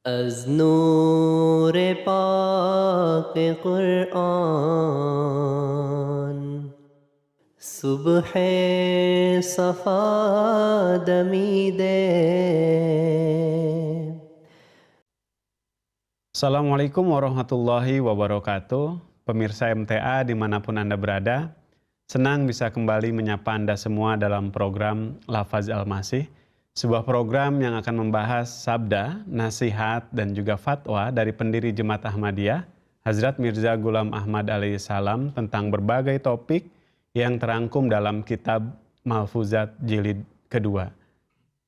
از نور پاک قرآن صبح صفا دمیده. Assalamualaikum warahmatullahi wabarakatuh. Pemirsa MTA dimanapun Anda berada, senang bisa kembali menyapa Anda semua dalam program Lafaz Al-Masih, sebuah program yang akan membahas sabda, nasihat, dan juga fatwa dari pendiri Jemaat Ahmadiyah, Hazrat Mirza Ghulam Ahmad alaihissalam tentang berbagai topik yang terangkum dalam kitab Malfuzat Jilid kedua.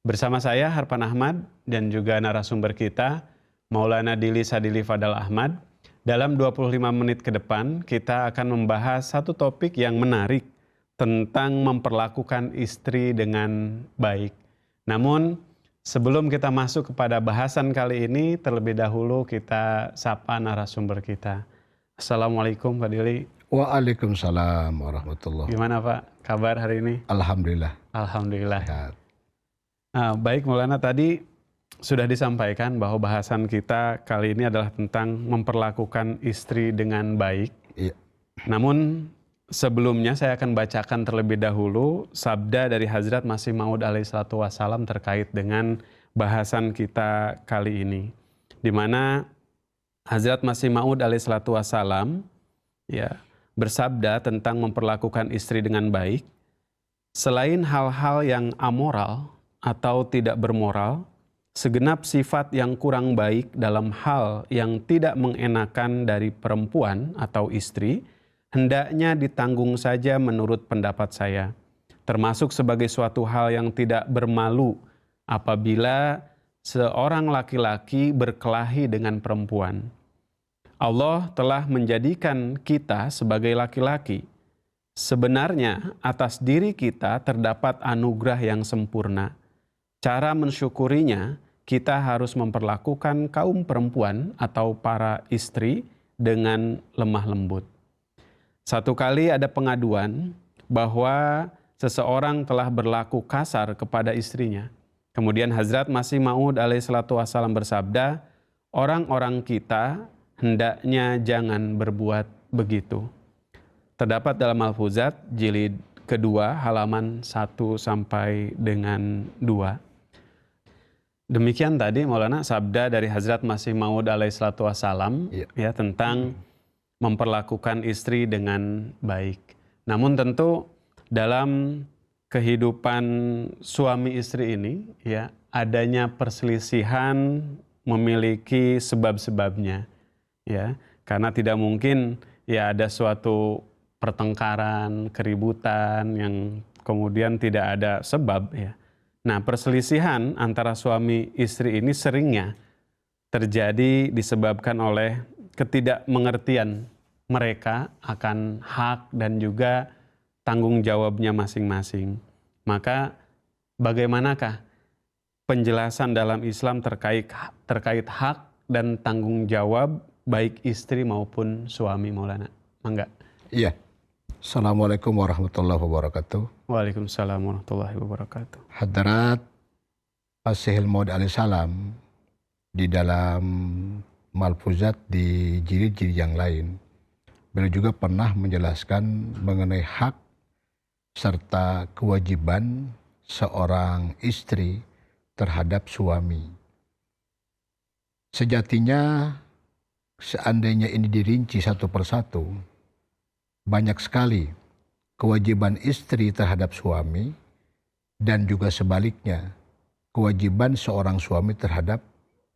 Bersama saya Harpan Ahmad dan juga narasumber kita, Maulana Dili Sadili Fadal Ahmad. Dalam 25 menit ke depan kita akan membahas satu topik yang menarik tentang memperlakukan istri dengan baik. Namun sebelum kita masuk kepada bahasan kali ini, terlebih dahulu kita sapa narasumber kita. Assalamualaikum Pak Dili. Waalaikumsalam warahmatullahi wabarakatuh. Gimana Pak kabar hari ini? Alhamdulillah. Alhamdulillah. Sehat. Baik Maulana, tadi sudah disampaikan bahwa bahasan kita kali ini adalah tentang memperlakukan istri dengan baik. Iya. Namun sebelumnya saya akan bacakan terlebih dahulu sabda dari Hazrat Masih Maud alaihissalatu wassalam terkait dengan bahasan kita kali ini. Di mana Hazrat Masih Maud alaihissalatu wassalam bersabda tentang memperlakukan istri dengan baik. Selain hal-hal yang amoral atau tidak bermoral, segenap sifat yang kurang baik dalam hal yang tidak mengenakan dari perempuan atau istri, hendaknya ditanggung saja menurut pendapat saya. Termasuk sebagai suatu hal yang tidak bermalu apabila seorang laki-laki berkelahi dengan perempuan. Allah telah menjadikan kita sebagai laki-laki. Sebenarnya atas diri kita terdapat anugerah yang sempurna. Cara mensyukurinya, kita harus memperlakukan kaum perempuan atau para istri dengan lemah lembut. Satu kali ada pengaduan bahwa seseorang telah berlaku kasar kepada istrinya. Kemudian Hazrat Masih Maud alaihissalatu wassalam bersabda, orang-orang kita hendaknya jangan berbuat begitu. Terdapat dalam Malfuzat Jilid kedua halaman 1 sampai dengan 2. Demikian tadi Maulana sabda dari Hazrat Masih Maud alaihissalatu wassalam tentang memperlakukan istri dengan baik. Namun tentu dalam kehidupan suami istri ini adanya perselisihan memiliki sebab-sebabnya karena tidak mungkin ada suatu pertengkaran, keributan yang kemudian tidak ada sebab . Nah, perselisihan antara suami istri ini seringnya terjadi disebabkan oleh ketidakmengertian mereka akan hak dan juga tanggung jawabnya masing-masing. Maka bagaimanakah penjelasan dalam Islam terkait hak dan tanggung jawab baik istri maupun suami, Maulana? Mangga. Iya. Assalamualaikum warahmatullahi wabarakatuh. Waalaikumsalam warahmatullahi wabarakatuh. Hadrat Masih Maud alaihissalam di dalam Malfuzat di jilid-jilid yang lain, beliau juga pernah menjelaskan mengenai hak serta kewajiban seorang istri terhadap suami. Sejatinya seandainya ini dirinci satu persatu, banyak sekali kewajiban istri terhadap suami dan juga sebaliknya kewajiban seorang suami terhadap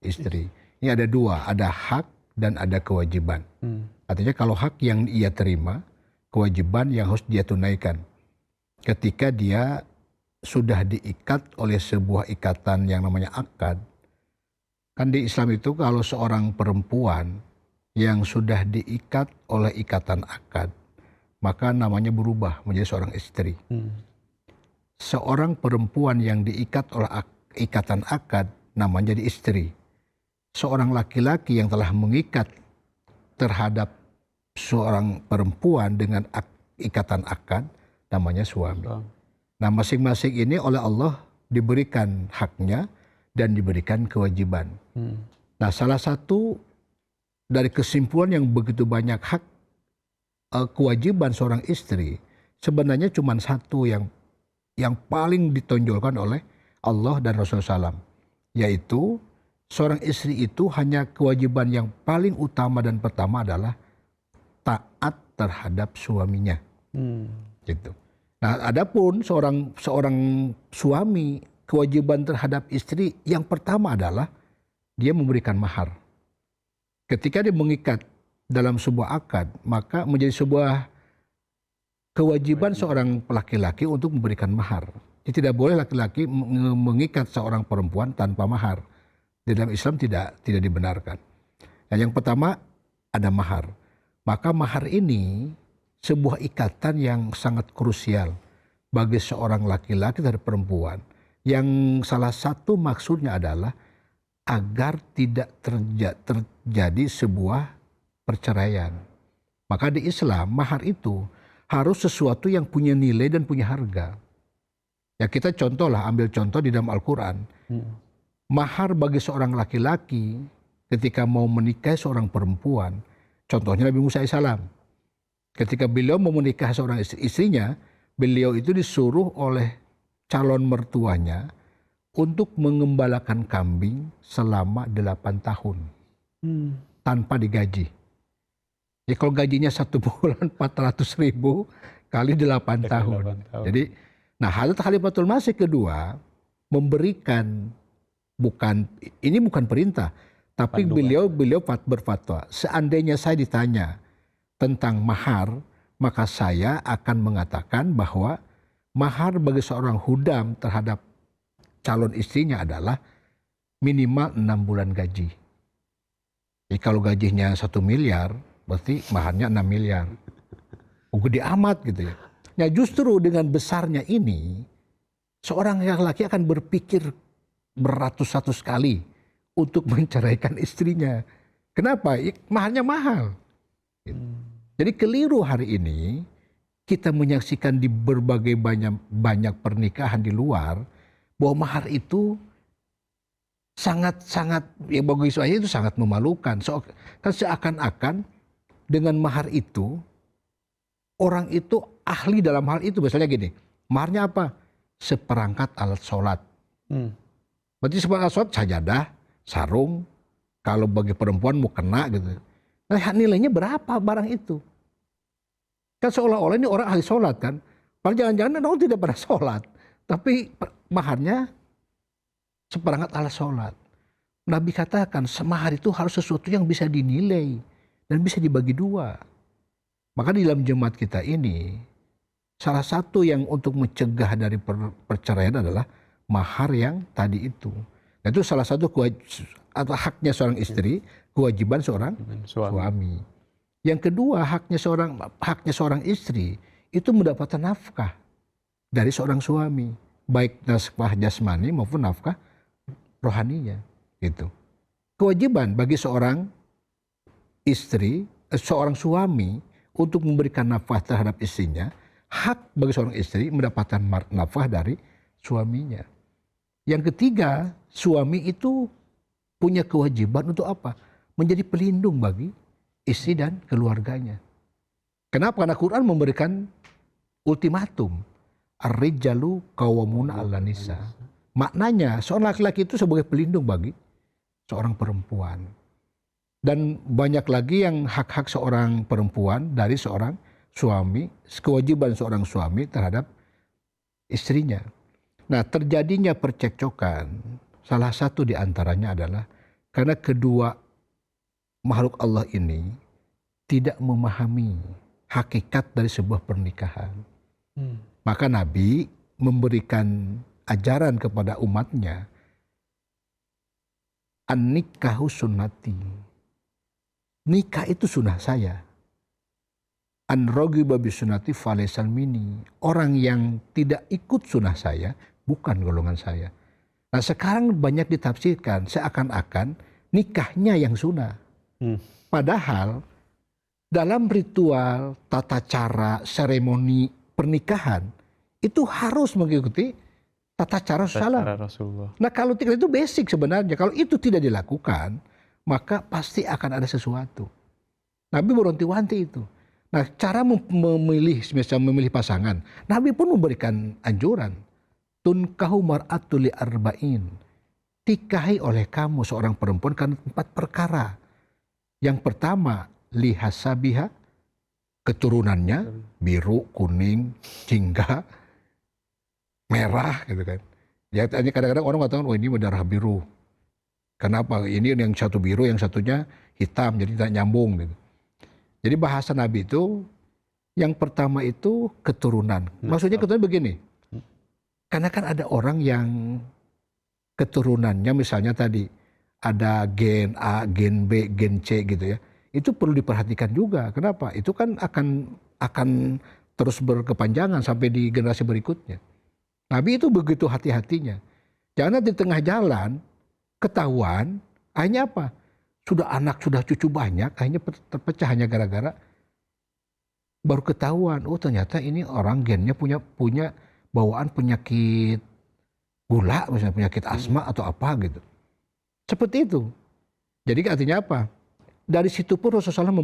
istri. Ini ada dua, ada hak dan ada kewajiban. Artinya kalau hak yang ia terima, kewajiban yang harus dia tunaikan. Ketika dia sudah diikat oleh sebuah ikatan yang namanya akad. Kan di Islam itu kalau seorang perempuan yang sudah diikat oleh ikatan akad, maka namanya berubah menjadi seorang istri. Seorang perempuan yang diikat oleh ikatan akad namanya jadi istri. Seorang laki-laki yang telah mengikat terhadap seorang perempuan dengan ikatan akad namanya suami. Nah, masing-masing ini oleh Allah diberikan haknya dan diberikan kewajiban. Nah, salah satu dari kesimpulan yang begitu banyak hak kewajiban seorang istri sebenarnya cuma satu yang paling ditonjolkan oleh Allah dan Rasulullah SAW, yaitu seorang istri itu hanya kewajiban yang paling utama dan pertama adalah taat terhadap suaminya. Gitu. Nah, adapun seorang suami, kewajiban terhadap istri yang pertama adalah dia memberikan mahar. Ketika dia mengikat dalam sebuah akad, maka menjadi sebuah kewajiban seorang laki-laki untuk memberikan mahar. Dia tidak boleh laki-laki mengikat seorang perempuan tanpa mahar. Di dalam Islam tidak dibenarkan. Nah, yang pertama ada mahar. Maka mahar ini sebuah ikatan yang sangat krusial bagi seorang laki-laki dan perempuan. Yang salah satu maksudnya adalah agar tidak terjadi sebuah perceraian. Maka di Islam mahar itu harus sesuatu yang punya nilai dan punya harga. Ya kita ambil contoh di dalam Al-Quran. Mahar bagi seorang laki-laki ketika mau menikahi seorang perempuan, contohnya Nabi Musa AS. Ketika beliau mau menikah seorang istrinya, beliau itu disuruh oleh calon mertuanya untuk mengembalakan kambing selama 8 tahun. Tanpa digaji. Ya kalau gajinya 1 bulan 400.000 kali 8 tahun. Jadi, nah Hadrat Khalifatul Masih kedua memberikan ini bukan perintah, tapi beliau berfatwa, seandainya saya ditanya tentang mahar, maka saya akan mengatakan bahwa mahar bagi seorang hudam terhadap calon istrinya adalah minimal 6 bulan gaji. Jadi kalau gajinya 1 miliar, berarti maharnya 6 miliar. Gede amat gitu ya. Nah justru dengan besarnya ini, seorang laki-laki akan berpikir beratus-ratus kali untuk menceraikan istrinya. Kenapa? Maharnya mahal. Jadi keliru hari ini kita menyaksikan di berbagai banyak pernikahan di luar bahwa mahar itu sangat ya bagi saya itu sangat memalukan. Kan seakan-akan dengan mahar itu orang itu ahli dalam hal itu. Misalnya gini, maharnya apa? Seperangkat alat sholat. Berarti seperangkat sholat sajadah, sarung. Kalau bagi perempuan mau kena gitu. Nah, nilainya berapa barang itu? Kan seolah-olah ini orang ahli sholat kan. Padahal jangan-jangan orang tidak pernah sholat. Tapi maharnya seperangkat alat sholat. Nabi katakan semahar itu harus sesuatu yang bisa dinilai. Dan bisa dibagi 2. Maka di dalam jemaat kita ini, salah satu yang untuk mencegah dari perceraian adalah mahar yang tadi itu. Dan itu salah satu atau haknya seorang istri, kewajiban seorang suami. Yang kedua, haknya seorang istri itu mendapatkan nafkah dari seorang suami, baik nafkah jasmani maupun nafkah rohaninya. Gitu. Kewajiban bagi seorang istri, seorang suami untuk memberikan nafkah terhadap istrinya, hak bagi seorang istri mendapatkan nafkah dari suaminya. Yang ketiga, suami itu punya kewajiban untuk apa? Menjadi pelindung bagi istri dan keluarganya. Kenapa? Karena Quran memberikan ultimatum. Ar-rijalu qawwamuna 'alan nisa. Maknanya seorang laki-laki itu sebagai pelindung bagi seorang perempuan. Dan banyak lagi yang hak-hak seorang perempuan dari seorang suami, kewajiban seorang suami terhadap istrinya. Nah, terjadinya percekcokan, salah satu di antaranya adalah karena kedua makhluk Allah ini tidak memahami hakikat dari sebuah pernikahan. Maka Nabi memberikan ajaran kepada umatnya, an-nikahu sunnati. Nikah itu sunnah saya. An-raghiba bi sunnati falaysa minni. Orang yang tidak ikut sunnah saya bukan golongan saya. Nah sekarang banyak ditafsirkan seakan-akan nikahnya yang sunnah. Padahal dalam ritual, tata cara, seremoni pernikahan itu harus mengikuti tata cara Rasulullah. Nah kalau itu basic sebenarnya. Kalau itu tidak dilakukan, maka pasti akan ada sesuatu. Nabi mewanti-wanti itu. Nah, cara memilih pasangan, Nabi pun memberikan anjuran. Tunkahu mar'atu li arba'in. Tikahi oleh kamu seorang perempuan karena 4 perkara. Yang pertama, lihasabiha, keturunannya, biru, kuning, jingga, merah gitu kan. Ya kadang-kadang orang mengatakan, oh ini berdarah biru. Kenapa? Ini yang satu biru, yang satunya hitam, jadi tidak nyambung gitu. Jadi bahasa Nabi itu, yang pertama itu keturunan. Maksudnya keturunan begini. Karena kan ada orang yang keturunannya misalnya tadi ada gen A, gen B, gen C gitu ya. Itu perlu diperhatikan juga. Kenapa? Itu kan akan terus berkepanjangan sampai di generasi berikutnya. Nabi itu begitu hati-hatinya. Jangan di tengah jalan ketahuan, akhirnya apa? Sudah anak, sudah cucu banyak, akhirnya terpecah hanya gara-gara baru ketahuan. Oh ternyata ini orang gennya punya bawaan penyakit gula, misalnya penyakit asma atau apa gitu. Seperti itu. Jadi artinya apa? Dari situ pun Rasulullah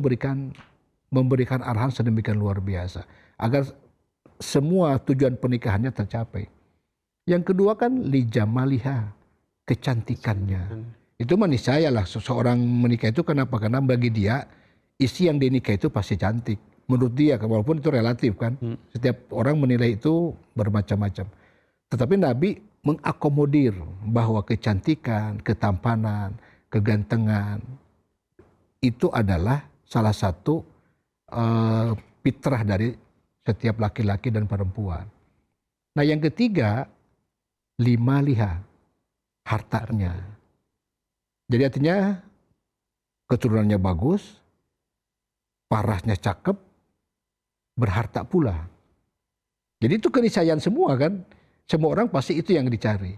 memberikan arahan sedemikian luar biasa agar semua tujuan pernikahannya tercapai. Yang kedua kan lijamaliha, kecantikannya. Itu maniscaya lah seseorang menikah itu kenapa? Karena bagi dia istri yang dinikah itu pasti cantik. Menurut dia, walaupun itu relatif kan. Setiap orang menilai itu bermacam-macam. Tetapi Nabi mengakomodir bahwa kecantikan, ketampanan, kegantengan itu adalah salah satu fitrah dari setiap laki-laki dan perempuan. Nah yang ketiga, liha, hartanya. Jadi artinya keturunannya bagus, parahnya cakep, berharta pula. Jadi itu keniscayaan semua kan. Semua orang pasti itu yang dicari.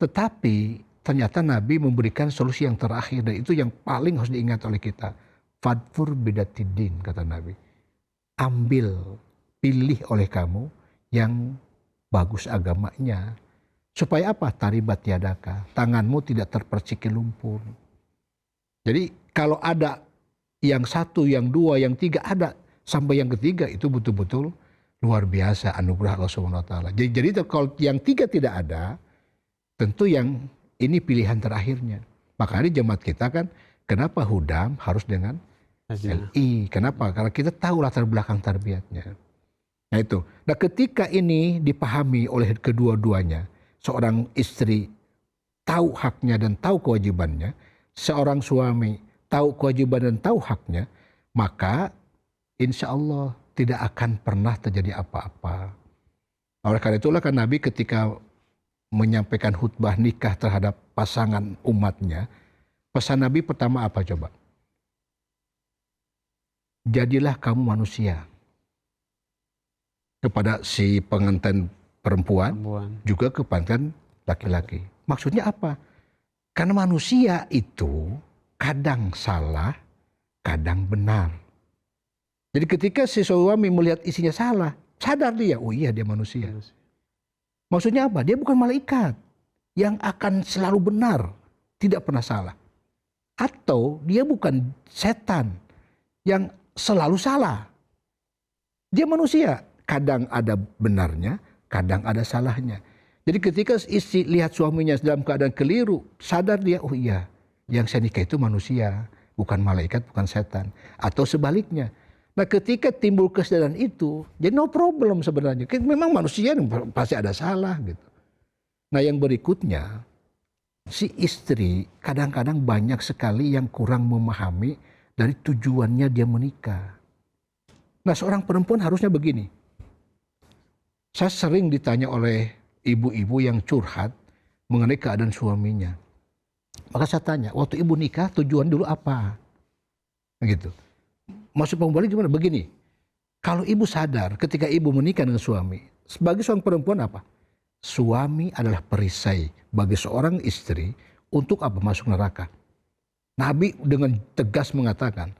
Tetapi ternyata Nabi memberikan solusi yang terakhir. Dan itu yang paling harus diingat oleh kita. Fadfur bidatidin, kata Nabi. Ambil, pilih oleh kamu yang bagus agamanya. Supaya apa? Taribat yadaka. Tanganmu tidak terpercik lumpur. Jadi kalau ada yang satu, yang dua, yang tiga ada. Sampai yang ketiga itu betul-betul luar biasa anugerah Allah Subhanahu wa taala. Jadi kalau yang tiga tidak ada, tentu yang ini pilihan terakhirnya. Makanya di jemaat kita kan kenapa Hudam harus dengan LI? Kenapa? Karena kita tahu latar belakang tarbiyatnya. Nah itu. Nah ketika ini dipahami oleh kedua-duanya, seorang istri tahu haknya dan tahu kewajibannya, seorang suami tahu kewajiban dan tahu haknya, maka insya Allah tidak akan pernah terjadi apa-apa. Oleh karena itulah kan Nabi ketika menyampaikan khutbah nikah terhadap pasangan umatnya, pesan Nabi pertama apa coba? Jadilah kamu manusia. Kepada si pengantin perempuan, juga ke pengantin laki-laki. Maksudnya apa? Karena manusia itu kadang salah, kadang benar. Jadi ketika si suami melihat istrinya salah, sadar dia, oh iya dia manusia. Maksudnya apa? Dia bukan malaikat yang akan selalu benar, tidak pernah salah. Atau dia bukan setan yang selalu salah. Dia manusia, kadang ada benarnya, kadang ada salahnya. Jadi ketika istri lihat suaminya dalam keadaan keliru, sadar dia, oh iya, yang saya nikah itu manusia, bukan malaikat, bukan setan. Atau sebaliknya. Nah ketika timbul kesadaran itu, jadi no problem sebenarnya. Memang manusia pasti ada salah gitu. Nah yang berikutnya, si istri kadang-kadang banyak sekali yang kurang memahami dari tujuannya dia menikah. Nah seorang perempuan harusnya begini. Saya sering ditanya oleh ibu-ibu yang curhat mengenai keadaan suaminya. Maka saya tanya, waktu ibu nikah tujuan dulu apa? Gitu. Maksud pembalik gimana? Begini, kalau ibu sadar ketika ibu menikah dengan suami, sebagai seorang perempuan apa? Suami adalah perisai bagi seorang istri untuk apa? Masuk neraka. Nabi dengan tegas mengatakan,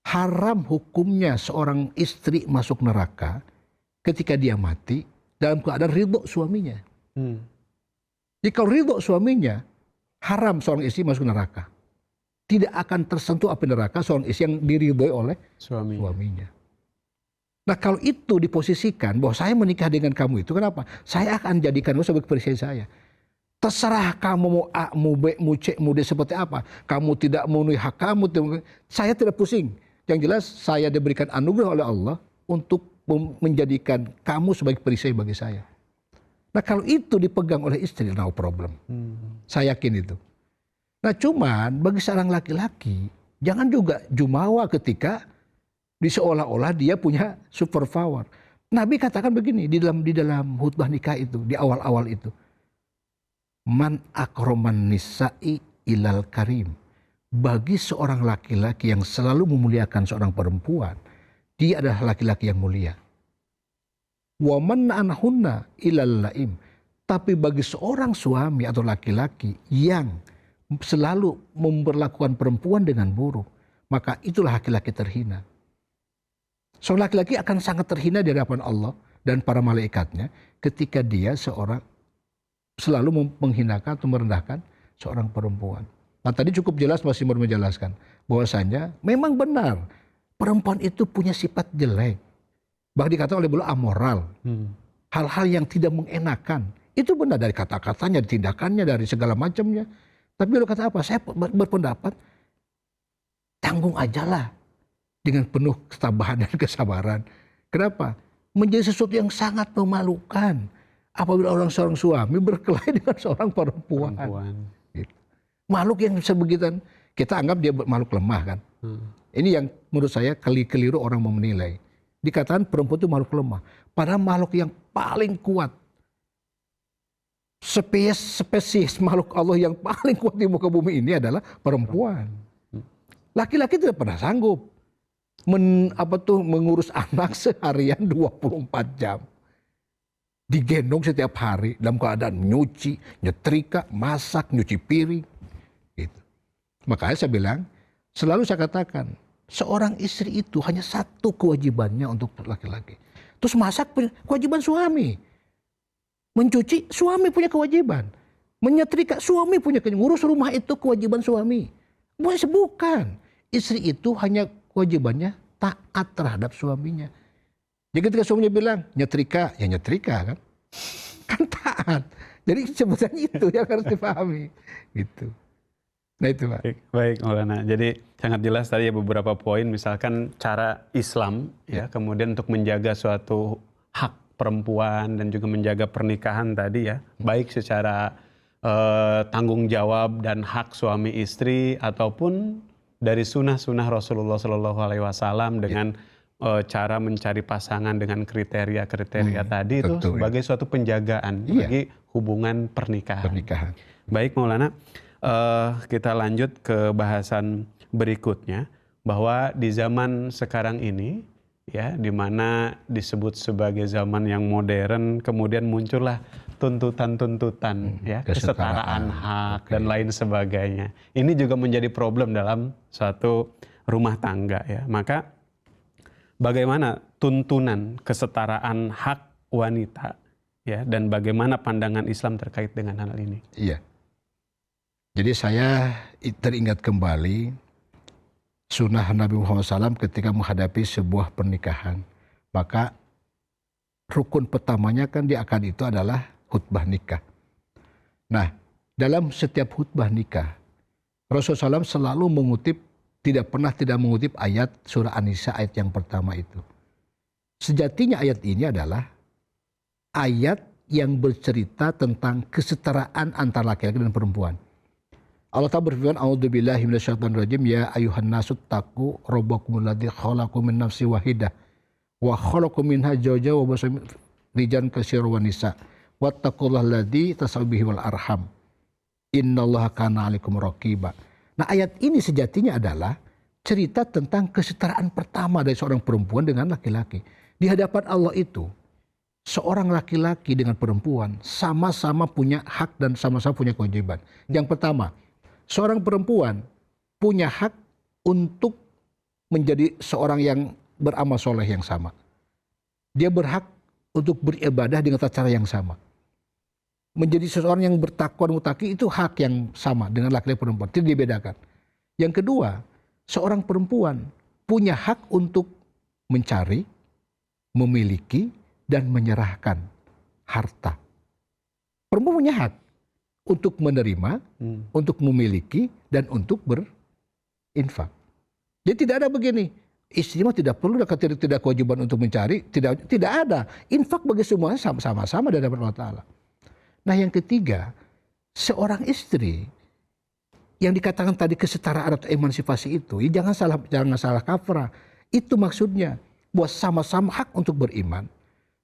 haram hukumnya seorang istri masuk neraka ketika dia mati dalam keadaan ridho suaminya. Jadi kalau ridho suaminya, haram seorang istri masuk neraka. tidak akan tersentuh api neraka seorang istri yang diridhoi oleh Suami. suaminya. Nah kalau itu diposisikan bahwa saya menikah dengan kamu itu kenapa? Saya akan jadikan kamu sebagai perisai saya. Terserah kamu mau A, mau B, mau C, mau D seperti apa. Kamu tidak memenuhi hak kamu. Saya tidak pusing. Yang jelas saya diberikan anugerah oleh Allah untuk menjadikan kamu sebagai perisai bagi saya. Nah kalau itu dipegang oleh istri, no problem. Saya yakin itu. Nah cuman bagi seorang laki-laki, jangan juga jumawa ketika seolah-olah dia punya super power. Nabi katakan begini di dalam khutbah nikah itu, di awal-awal itu. Man akroman nisa'i ilal karim. Bagi seorang laki-laki yang selalu memuliakan seorang perempuan, dia adalah laki-laki yang mulia. Wa man anhunna ilal laim. Tapi bagi seorang suami atau laki-laki yang selalu memperlakukan perempuan dengan buruk, maka itulah laki-laki terhina. Seorang laki-laki akan sangat terhina di hadapan Allah dan para malaikatnya ketika dia selalu menghinakan atau merendahkan seorang perempuan. Nah tadi cukup jelas Mas Imur menjelaskan bahwasanya memang benar perempuan itu punya sifat jelek. Bahkan dikatakan oleh beliau amoral. Hal-hal yang tidak mengenakan. Itu benar dari kata-katanya, dari tindakannya, dari segala macamnya. Tapi beliau kata apa? Saya berpendapat tanggung ajalah dengan penuh ketabahan dan kesabaran. Kenapa? Menjadi sesuatu yang sangat memalukan apabila seorang suami berkelahi dengan seorang perempuan. Gitu. Makhluk yang sebegituan, kita anggap dia makhluk lemah kan. Ini yang menurut saya keliru orang menilai. Dikatakan perempuan itu makhluk lemah. Padahal makhluk yang paling kuat. Spesies makhluk Allah yang paling kuat di muka bumi ini adalah perempuan. Laki-laki tidak pernah sanggup mengurus anak seharian 24 jam. Digendong setiap hari dalam keadaan nyuci, nyetrika, masak, nyuci piring. Gitu. Makanya saya bilang, selalu saya katakan, seorang istri itu hanya satu kewajibannya untuk laki-laki. Terus masak kewajiban suami. Mencuci suami punya kewajiban. Menyetrika suami punya kewajiban. Ngurus rumah itu kewajiban suami. Bukan. Istri itu hanya kewajibannya taat terhadap suaminya. Jadi ketika suaminya bilang nyetrika, ya nyetrika kan. Kan taat. Jadi sebenarnya itu yang harus dipahami. Gitu. Nah itu Pak. Baik Maulana. Jadi sangat jelas tadi ya beberapa poin. Misalkan cara Islam ya kemudian untuk menjaga suatu hak perempuan dan juga menjaga pernikahan tadi ya. Baik secara tanggung jawab dan hak suami istri ataupun dari sunnah-sunnah Rasulullah SAW dengan cara mencari pasangan dengan kriteria-kriteria tadi itu sebagai suatu penjagaan bagi hubungan pernikahan. Baik Maulana, kita lanjut ke bahasan berikutnya bahwa di zaman sekarang ini ya di mana disebut sebagai zaman yang modern kemudian muncullah tuntutan-tuntutan ya kesetaraan hak dan lain sebagainya. Ini juga menjadi problem dalam suatu rumah tangga ya. Maka bagaimana tuntunan kesetaraan hak wanita ya dan bagaimana pandangan Islam terkait dengan hal ini? Iya. Jadi saya teringat kembali sunnah Nabi Muhammad SAW ketika menghadapi sebuah pernikahan. Maka rukun pertamanya kan di akad itu adalah khutbah nikah. Nah, dalam setiap khutbah nikah, Rasulullah SAW selalu mengutip, tidak pernah tidak mengutip ayat surah An-Nisa ayat yang pertama itu. Sejatinya ayat ini adalah ayat yang bercerita tentang kesetaraan antara laki-laki dan perempuan. Allah Ta'ala berfirman, A'udzubillahi minasyaitonirrajim, ya ayuhan nasu taqu rabbakumul ladzi khalaqakum min nafsin wahidah wa khalaqakum minha zawjaha wa basa rijan katsiran wan nisa wattaqullaha alladzi tas'aluna bihi wal arham innallaha kana 'alaikum raqiba. Nah, ayat ini sejatinya adalah cerita tentang kesetaraan pertama dari seorang perempuan dengan laki-laki. Di hadapan Allah itu, seorang laki-laki dengan perempuan sama-sama punya hak dan sama-sama punya kewajiban. Yang pertama, seorang perempuan punya hak untuk menjadi seorang yang beramal soleh yang sama. Dia berhak untuk beribadah dengan tata cara yang sama. Menjadi seseorang yang bertakwa dan mutaki itu hak yang sama dengan laki-laki perempuan. Tidak dibedakan. Yang kedua, seorang perempuan punya hak untuk mencari, memiliki, dan menyerahkan harta. Perempuan punya hak untuk menerima, untuk memiliki, dan untuk berinfak. Jadi tidak ada begini, istri mah tidak perlu, tidak kewajiban untuk mencari, tidak ada. Infak bagi semuanya sama-sama dari Allah Ta'ala. Nah yang ketiga, seorang istri yang dikatakan tadi kesetaraan atau emansipasi itu, ya jangan salah kaprah. Itu maksudnya bahwa sama-sama hak untuk beriman,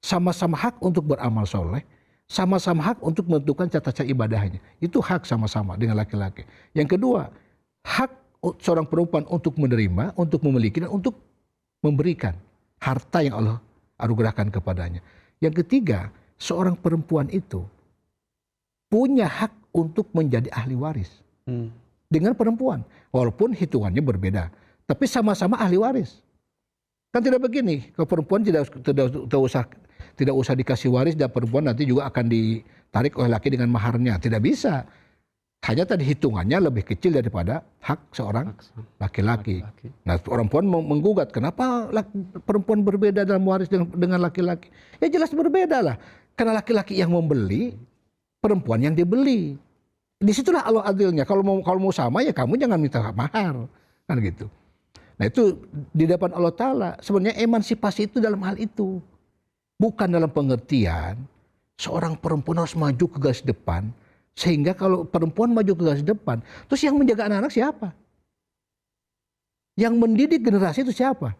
sama-sama hak untuk beramal soleh, sama-sama hak untuk menentukan cara ibadahnya. Itu hak sama-sama dengan laki-laki. Yang kedua, hak seorang perempuan untuk menerima, untuk memiliki, dan untuk memberikan harta yang Allah anugerahkan kepadanya. Yang ketiga, seorang perempuan itu punya hak untuk menjadi ahli waris dengan perempuan, walaupun hitungannya berbeda, tapi sama-sama ahli waris. Kan tidak begini, kalau perempuan tidak usah dikasih waris, dan perempuan nanti juga akan ditarik oleh laki dengan maharnya. Tidak bisa. Hanya tadi hitungannya lebih kecil daripada hak seorang laki-laki. Nah, perempuan menggugat, kenapa perempuan berbeda dalam waris dengan laki-laki? Ya jelas berbeda lah. Karena laki-laki yang membeli, perempuan yang dibeli. Disitulah Allah adilnya. Kalau mau sama ya kamu jangan minta mahar, kan gitu. Nah itu di depan Allah Ta'ala. Sebenarnya emansipasi itu dalam hal itu. Bukan dalam pengertian seorang perempuan harus maju ke garis depan. Sehingga kalau perempuan maju ke garis depan, terus yang menjaga anak-anak siapa? Yang mendidik generasi itu siapa?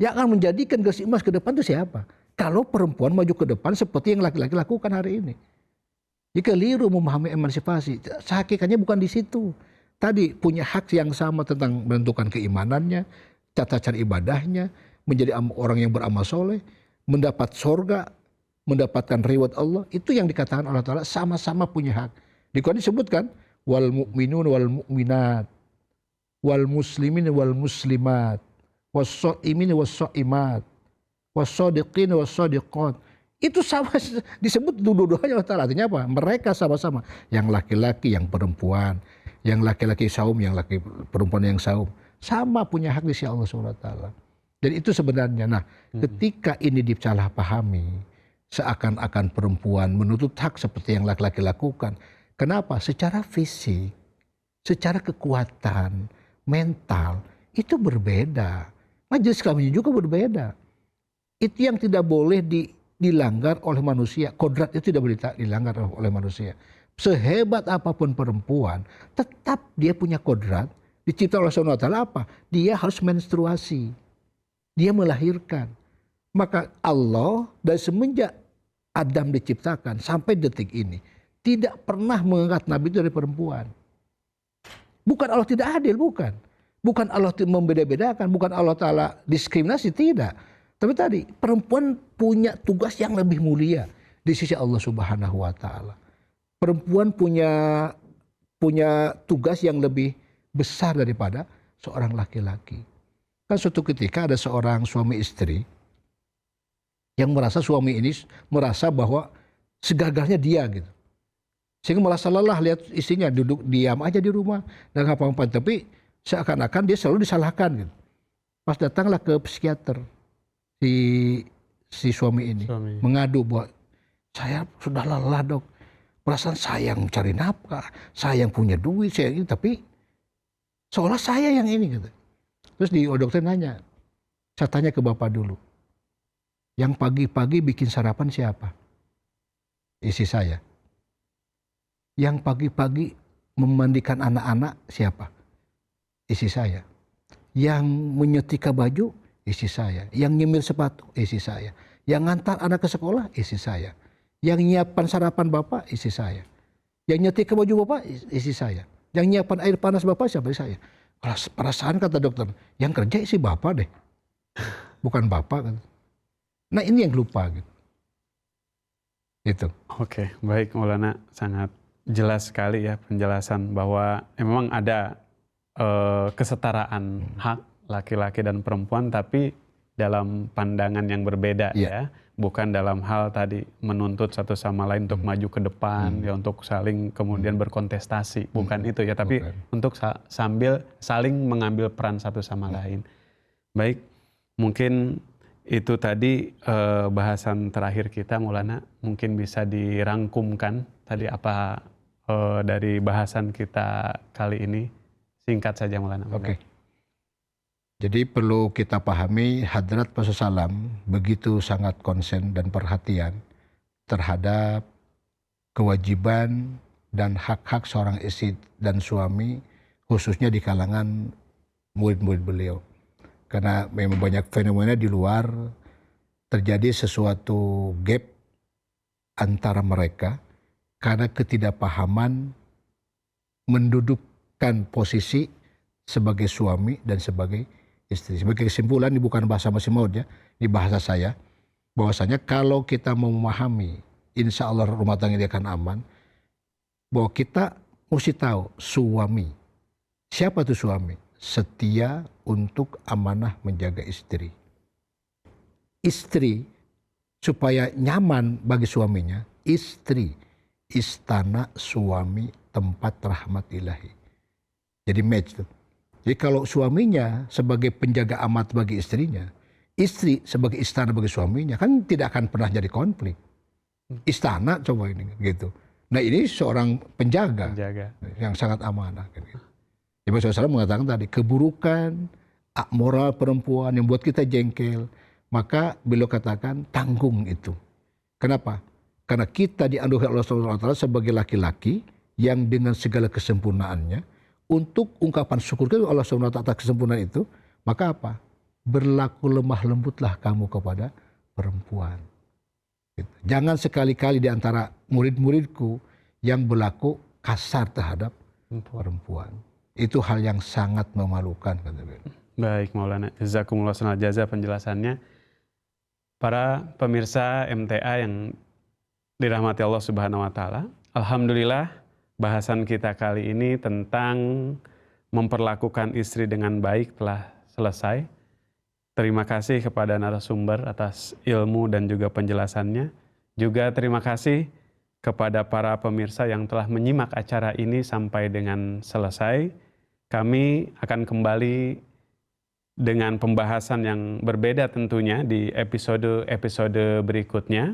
Yang akan menjadikan garis emas ke depan itu siapa? Kalau perempuan maju ke depan seperti yang laki-laki lakukan hari ini. Jika keliru memahami emansipasi, hakikatnya bukan di situ. Tadi punya hak yang sama tentang menentukan keimanannya, cara ibadahnya, menjadi orang yang beramal soleh, mendapat sorga, mendapatkan reward Allah. Itu yang dikatakan Allah Ta'ala sama-sama punya hak. Di Quran disebutkan, wal mu'minun wal mu'minat, wal muslimin wal muslimat, was-sha'imin was-sha'imat, was-shadiqin was-shadiqat. Itu sama disebut dua-duanya Allah Ta'ala. Artinya apa? Mereka sama-sama. Yang laki-laki, yang perempuan, yang laki-laki saum, yang laki perempuan yang saum, sama punya hak di sisi Allah SWT. Dan itu sebenarnya. Nah, ketika ini disalahpahami, seakan-akan perempuan menuntut hak seperti yang laki-laki lakukan. Kenapa? Secara fisik, secara kekuatan, mental, itu berbeda. Majelis kami juga berbeda. Itu yang tidak boleh dilanggar oleh manusia. Kodrat itu tidak boleh dilanggar oleh manusia. Sehebat apapun perempuan, tetap dia punya kodrat. Dicipta oleh Allah apa? Dia harus menstruasi. Dia melahirkan. Maka Allah dari semenjak Adam diciptakan sampai detik ini tidak pernah mengangkat Nabi itu dari perempuan. Bukan Allah tidak adil, bukan. Bukan Allah membeda-bedakan, bukan Allah Ta'ala diskriminasi, tidak. Tapi tadi perempuan punya tugas yang lebih mulia di sisi Allah Subhanahu wa Ta'ala. Perempuan punya tugas yang lebih besar daripada seorang laki-laki. Kan suatu ketika ada seorang suami istri yang merasa suami ini merasa bahwa segagalnya dia gitu. Sehingga merasa lelah lihat istrinya duduk diam aja di rumah dan apa-apa. Tapi seakan-akan dia selalu disalahkan gitu. Pas datanglah ke psikiater si suami ini mengadu bahwa saya sudah lelah dok. Perasaan saya yang cari nafkah, saya yang punya duit, saya ini, tapi seolah saya yang ini gitu. Terus dokter nanya, saya tanya ke bapak dulu, yang pagi-pagi bikin sarapan siapa? Istri saya. Yang pagi-pagi memandikan anak-anak siapa? Istri saya. Yang menyetrika baju, istri saya. Yang nyemir sepatu, istri saya. Yang ngantar anak ke sekolah, istri saya. Yang nyiapkan sarapan bapak, istri saya. Yang nyetrika baju bapak, istri saya. Yang nyiapkan air panas bapak, siapa? Saya. Kalau perasaan kata dokter, yang kerja istri bapak deh. Bukan bapak kan. Nah ini yang lupa gitu. Itu. Oke, baik Maulana, sangat jelas sekali ya penjelasan bahwa memang ada kesetaraan hak laki-laki dan perempuan, tapi dalam pandangan yang berbeda ya. bukan dalam hal tadi menuntut satu sama lain untuk maju ke depan, ya untuk saling kemudian berkontestasi, bukan itu ya, tapi untuk sambil saling mengambil peran satu sama lain. Baik, mungkin itu tadi bahasan terakhir kita, Maulana. Mungkin bisa dirangkumkan tadi apa dari bahasan kita kali ini. Singkat saja, Maulana. Oke. Jadi perlu kita pahami Hadrat Rasulullah SAW begitu sangat konsen dan perhatian terhadap kewajiban dan hak-hak seorang istri dan suami, khususnya di kalangan murid-murid beliau. Karena memang banyak fenomena di luar, terjadi sesuatu gap antara mereka karena ketidakpahaman mendudukkan posisi sebagai suami dan sebagai istri. Sebagai kesimpulan, ini bukan bahasa Masih Maud ya, ini bahasa saya, bahwasanya kalau kita mau memahami, insya Allah rumah tangga ini akan aman, bahwa kita mesti tahu suami. Siapa itu suami? Setia untuk amanah menjaga istri. Istri supaya nyaman bagi suaminya, istri istana suami tempat rahmat ilahi. Jadi match tuh. Jadi kalau suaminya sebagai penjaga amat bagi istrinya, istri sebagai istana bagi suaminya, kan tidak akan pernah jadi konflik. Istana coba ini gitu. Nah ini seorang penjaga. Yang sangat amanah. Gitu. Ibu SAW mengatakan tadi, keburukan, moral perempuan yang buat kita jengkel, maka beliau katakan tanggung itu. Kenapa? Karena kita dianugerahkan Allah SWT sebagai laki-laki yang dengan segala kesempurnaannya, untuk ungkapan syukur kepada Allah SWT atas kesempurnaan itu, maka apa? Berlaku lemah lembutlah kamu kepada perempuan. Gitu. Jangan sekali-kali di antara murid-muridku yang berlaku kasar terhadap perempuan. Itu hal yang sangat memalukan. Baik Maulana, jazakumullah khairal jazaa penjelasannya. Para pemirsa MTA yang dirahmati Allah Subhanahu wa taala, alhamdulillah bahasan kita kali ini tentang memperlakukan istri dengan baik telah selesai. Terima kasih kepada narasumber atas ilmu dan juga penjelasannya. Juga terima kasih kepada para pemirsa yang telah menyimak acara ini sampai dengan selesai. Kami akan kembali dengan pembahasan yang berbeda tentunya di episode-episode berikutnya.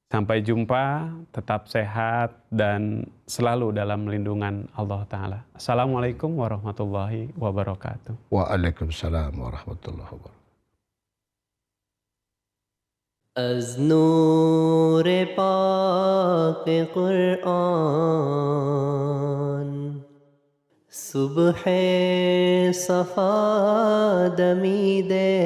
Sampai jumpa, tetap sehat dan selalu dalam lindungan Allah Ta'ala. Assalamualaikum warahmatullahi wabarakatuh. Waalaikumsalam warahmatullahi wabarakatuh. از نور پاک قرآن صبح صفا دمیده